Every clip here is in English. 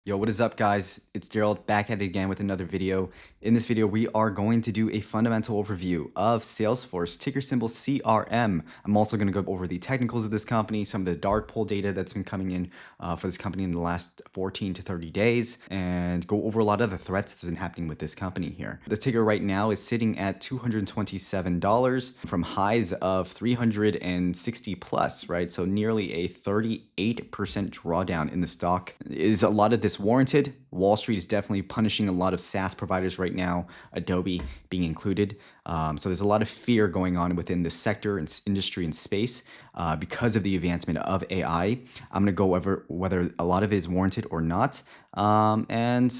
Yo, what is up, guys? It's Daryl back at it again with another video. In this video, we are going to do a fundamental overview of Salesforce, ticker symbol CRM. I'm also going to go over the technicals of this company, some of the dark pool data that's been coming in for this company in the last 14 to 30 days, and go over a lot of the threats that's been happening with this company here. The ticker right now is sitting at $227 from highs of 360 plus, right? So nearly a 38% drawdown in the stock. Is a lot of this warranted? Wall Street is definitely punishing a lot of SaaS providers right now, Adobe being included. So there's a lot of fear going on within the sector and industry and space because of the advancement of AI. I'm going to go over whether a lot of it is warranted or not, and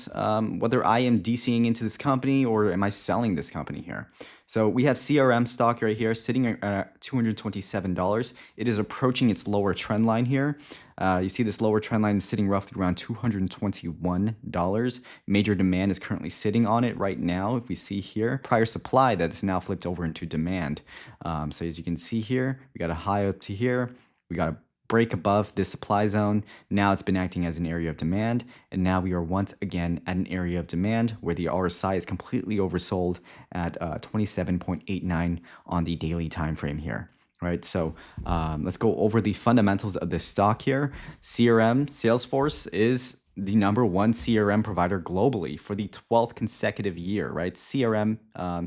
whether I am DCing into this company or am I selling this company here. So we have CRM stock right here sitting at $227. It is approaching its lower trend line here. You see this lower trend line is sitting roughly around $221. Major demand is currently sitting on it right now. If we see here, prior supply that is now flipped over into demand. So as you can see here, we got a high up to here. We got a break above this supply zone. Now it's been acting as an area of demand. And now we are once again at an area of demand where the RSI is completely oversold at 27.89 on the daily time frame here. Right, so let's go over the fundamentals of this stock here. CRM, Salesforce is the +1 CRM provider globally for the 12th consecutive year, right? CRM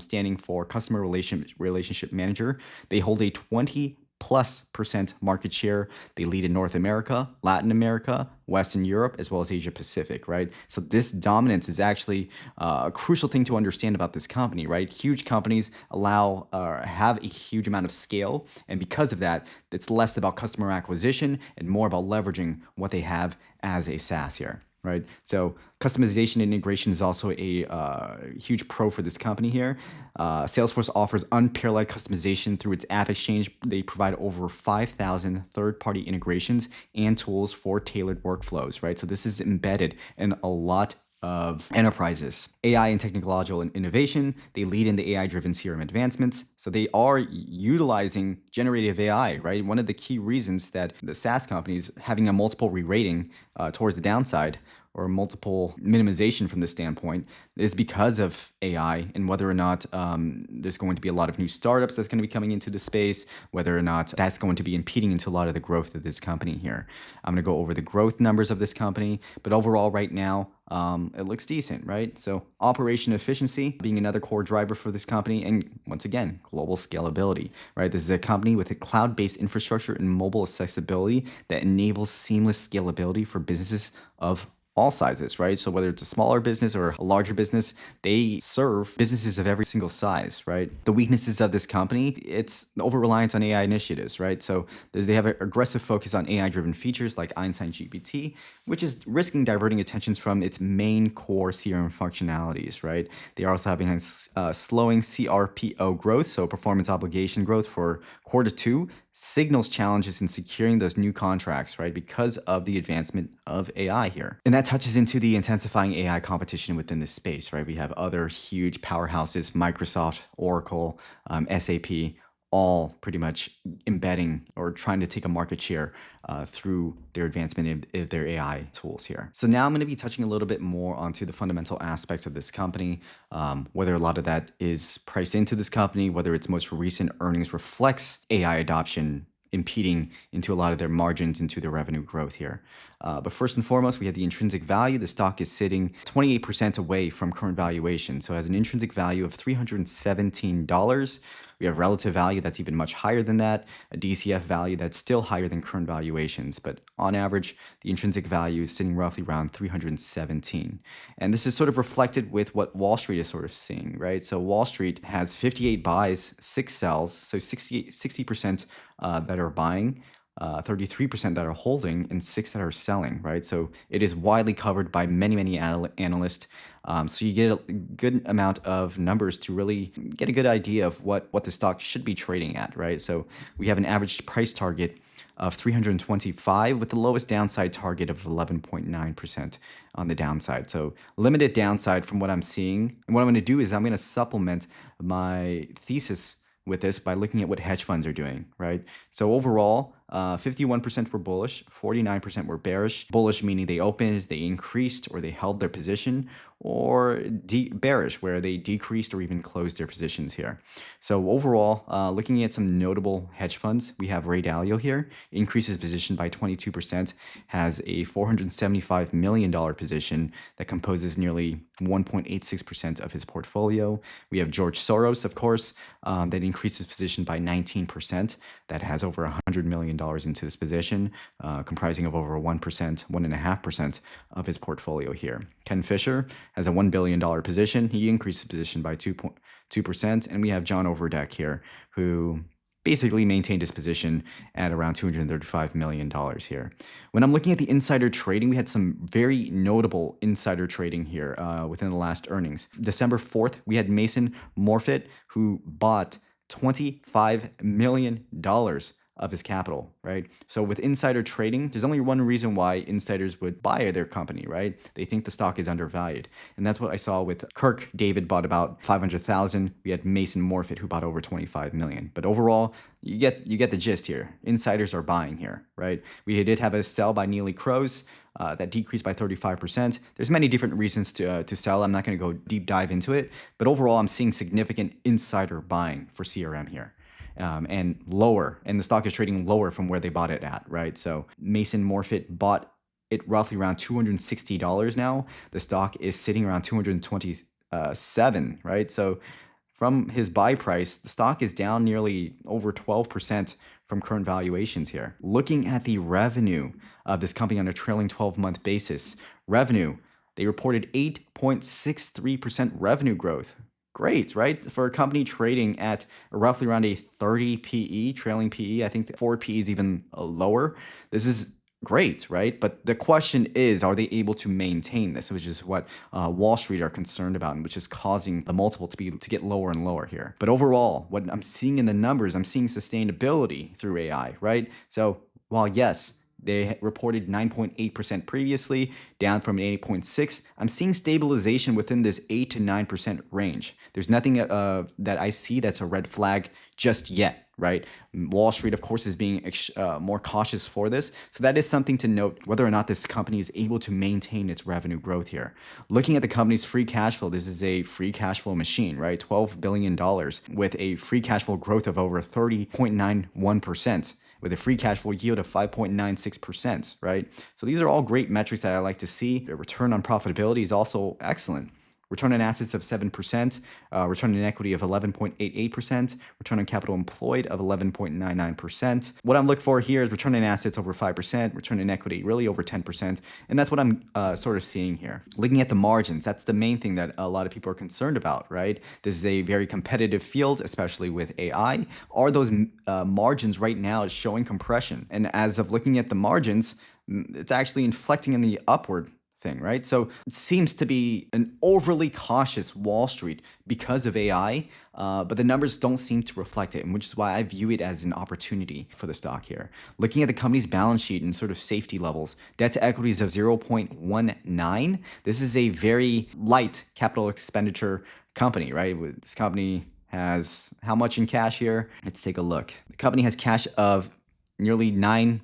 standing for Customer Relationship Manager. They hold a 20+% market share. They lead in North America, Latin America, Western Europe, as well as Asia Pacific, right? So this dominance is actually a crucial thing to understand about this company, right? Huge companies have a huge amount of scale, and because of that, it's less about customer acquisition and more about leveraging what they have as a SaaS here. Right, so customization and integration is also a huge pro for this company here. Salesforce offers unparalleled customization through its app exchange. They provide over 5,000 third-party integrations and tools for tailored workflows. Right, so this is embedded in a lot of enterprises. AI and technological innovation, they lead in the AI-driven CRM advancements. So they are utilizing generative AI, right? One of the key reasons that the SaaS companies having a multiple re-rating towards the downside or multiple minimization from this standpoint is because of AI and whether or not there's going to be a lot of new startups that's going to be coming into the space, whether or not that's going to be impeding into a lot of the growth of this company here. I'm going to go over the growth numbers of this company, but overall right now, it looks decent, right? So operation efficiency being another core driver for this company. And once again, global scalability, right? This is a company with a cloud-based infrastructure and mobile accessibility that enables seamless scalability for businesses of all sizes, right? So whether it's a smaller business or a larger business, they serve businesses of every single size, right? The weaknesses of this company, it's the over-reliance on AI initiatives, right? So they have an aggressive focus on AI-driven features like Einstein GPT, which is risking diverting attention from its main core CRM functionalities, right? They are also having slowing CRPO growth, so performance obligation growth for Q2, signals challenges in securing those new contracts, right? Because of the advancement of AI here. And that touches into the intensifying AI competition within this space, right? We have other huge powerhouses, Microsoft, Oracle, SAP, all pretty much embedding or trying to take a market share through their advancement of their AI tools here. So now I'm going to be touching a little bit more onto the fundamental aspects of this company, whether a lot of that is priced into this company, whether its most recent earnings reflects AI adoption impeding into a lot of their margins, into their revenue growth here. But first and foremost, we have the intrinsic value. The stock is sitting 28% away from current valuation. So it has an intrinsic value of $317. We have relative value that's even much higher than that, a DCF value that's still higher than current valuations. But on average, the intrinsic value is sitting roughly around 317. And this is sort of reflected with what Wall Street is sort of seeing, right? So Wall Street has 58 buys, 6 sells, so 60% that are buying, 33% that are holding, and 6 that are selling, right? So it is widely covered by many analysts. So you get a good amount of numbers to really get a good idea of what the stock should be trading at, right? So we have an average price target of 325 with the lowest downside target of 11.9% on the downside. So limited downside from what I'm seeing. And what I'm going to do is I'm going to supplement my thesis with this by looking at what hedge funds are doing, right? So overall, 51% were bullish, 49% were bearish. Bullish meaning they opened, they increased, or they held their position, or bearish, where they decreased or even closed their positions here. So overall, looking at some notable hedge funds, we have Ray Dalio here, increases position by 22%, has a $475 million position that composes nearly 1.86% of his portfolio. We have George Soros, of course, that increases position by 19%, that has over $100 million into this position, comprising of over 1%, 1.5% of his portfolio here. Ken Fisher has a $1 billion position. He increased his position by 2%. And we have John Overdeck here, who basically maintained his position at around $235 million here. When I'm looking at the insider trading, we had some very notable insider trading here within the last earnings. December 4th, we had Mason Morfitt, who bought $25 million of his capital, right? So with insider trading, there's only one reason why insiders would buy their company, right? They think the stock is undervalued. And that's what I saw with Kirk David bought about 500,000. We had Mason Morfitt who bought over 25 million. But overall, you get the gist here. Insiders are buying here, right? We did have a sell by Neely Kroes that decreased by 35%. There's many different reasons to sell. I'm not going to go deep dive into it, but overall, I'm seeing significant insider buying for CRM here. And lower, and the stock is trading lower from where they bought it at, right? So Mason Morfitt bought it roughly around $260 now. The stock is sitting around 227, right? So from his buy price, the stock is down nearly over 12% from current valuations here. Looking at the revenue of this company on a trailing 12-month basis, they reported 8.63% revenue growth. Great, right? For a company trading at roughly around a 30 PE, trailing PE, I think the forward PE is even lower. This is great, right? But the question is, are they able to maintain this, which is what Wall Street are concerned about, and which is causing the multiple to get lower and lower here. But overall, what I'm seeing in the numbers, I'm seeing sustainability through AI, right? So while yes, they reported 9.8% previously, down from an 8.6. I'm seeing stabilization within this 8 to 9% range. There's nothing that I see that's a red flag just yet, right? Wall Street, of course, is being more cautious for this. So that is something to note, whether or not this company is able to maintain its revenue growth here. Looking at the company's free cash flow, this is a free cash flow machine, right? $12 billion with a free cash flow growth of over 30.91%. with a free cash flow yield of 5.96%, right? So these are all great metrics that I like to see. The return on profitability is also excellent. Return on assets of 7%, return on equity of 11.88%, return on capital employed of 11.99%. What I'm looking for here is return on assets over 5%, return on equity really over 10%, and that's what I'm sort of seeing here. Looking at the margins, that's the main thing that a lot of people are concerned about, right? This is a very competitive field, especially with AI. Are those margins right now showing compression? And as of looking at the margins, it's actually inflecting in the upward thing, right? So it seems to be an overly cautious Wall Street because of AI, but the numbers don't seem to reflect it, and which is why I view it as an opportunity for the stock here. Looking at the company's balance sheet and sort of safety levels, debt to equities of 0.19. This is a very light capital expenditure company, right? This company has how much in cash here? Let's take a look. The company has cash of nearly 9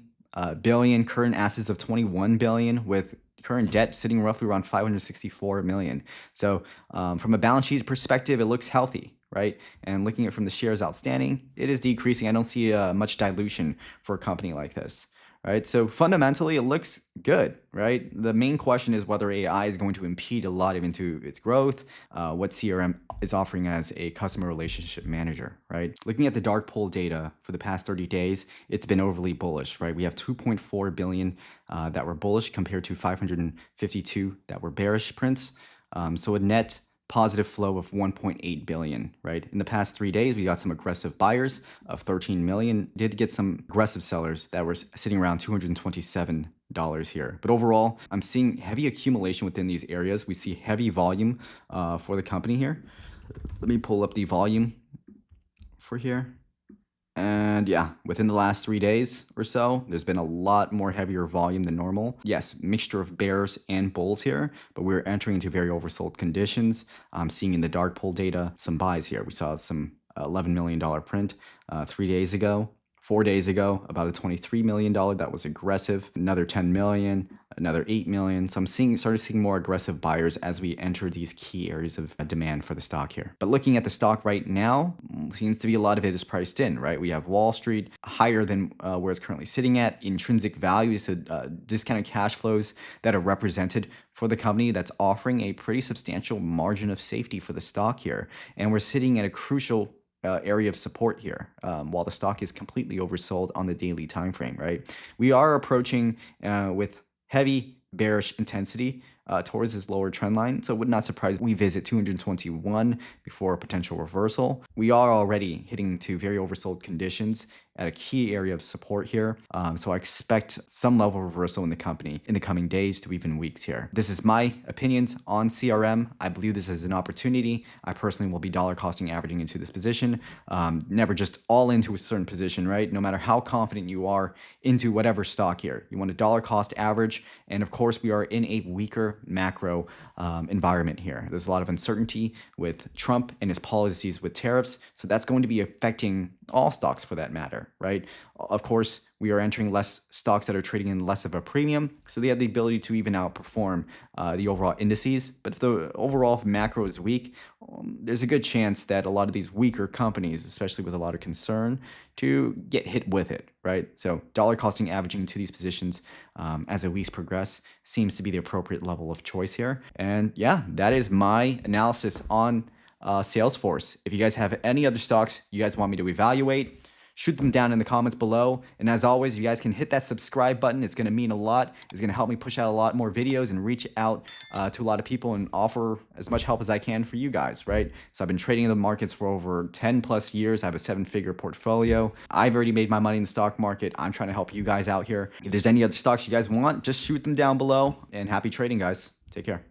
billion, current assets of 21 billion, with current debt sitting roughly around 564 million. So from a balance sheet perspective, it looks healthy, right? And looking at it from the shares outstanding, it is decreasing. I don't see much dilution for a company like this, right? So fundamentally, it looks good, right? The main question is whether AI is going to impede a lot into its growth, what CRM is offering as a customer relationship manager, right? Looking at the dark pool data for the past 30 days, it's been overly bullish, right? We have 2.4 billion that were bullish compared to 552 that were bearish prints. So a net positive flow of 1.8 billion, right? In the past 3 days, we got some aggressive buyers of 13 million. Did get some aggressive sellers that were sitting around $227 here. But overall, I'm seeing heavy accumulation within these areas. We see heavy volume for the company here. Let me pull up the volume for here. And yeah, within the last 3 days or so, there's been a lot more heavier volume than normal. Yes, mixture of bears and bulls here, but we're entering into very oversold conditions. I'm seeing in the dark pool data some buys here. We saw some $11 million print 3 days ago 4 days ago, about a $23 million. That was aggressive. Another 10 million, another 8 million. So I'm started seeing more aggressive buyers as we enter these key areas of demand for the stock here. But looking at the stock right now, seems to be a lot of it is priced in, right? We have Wall Street higher than where it's currently sitting at. Intrinsic value, so discounted cash flows that are represented for the company that's offering a pretty substantial margin of safety for the stock here. And we're sitting at a crucial area of support here, while the stock is completely oversold on the daily time frame, right? We are approaching with heavy bearish intensity towards this lower trend line, so it would not surprise we visit 221 before a potential reversal. We are already hitting to very oversold conditions at a key area of support here, so I expect some level of reversal in the company in the coming days to even weeks here. This is my opinions on CRM. I believe this is an opportunity. I personally will be dollar costing averaging into this position, never just all into a certain position, right? No matter how confident you are into whatever stock here, you want a dollar cost average. And of course, we are in a weaker macro environment here. There's a lot of uncertainty with Trump and his policies with tariffs, so that's going to be affecting all stocks for that matter, right? Of course, we are entering less stocks that are trading in less of a premium, so they have the ability to even outperform the overall indices. But if the overall macro is weak, there's a good chance that a lot of these weaker companies, especially with a lot of concern, to get hit with it, right? So dollar costing averaging to these positions as the weeks progress seems to be the appropriate level of choice here. And yeah, that is my analysis on Salesforce. If you guys have any other stocks you guys want me to evaluate, shoot them down in the comments below. And as always, if you guys can hit that subscribe button, it's going to mean a lot. It's going to help me push out a lot more videos and reach out to a lot of people and offer as much help as I can for you guys, right? So I've been trading in the markets for over 10 plus years. I have a 7-figure portfolio. I've already made my money in the stock market. I'm trying to help you guys out here. If there's any other stocks you guys want, just shoot them down below. And happy trading, guys. Take care.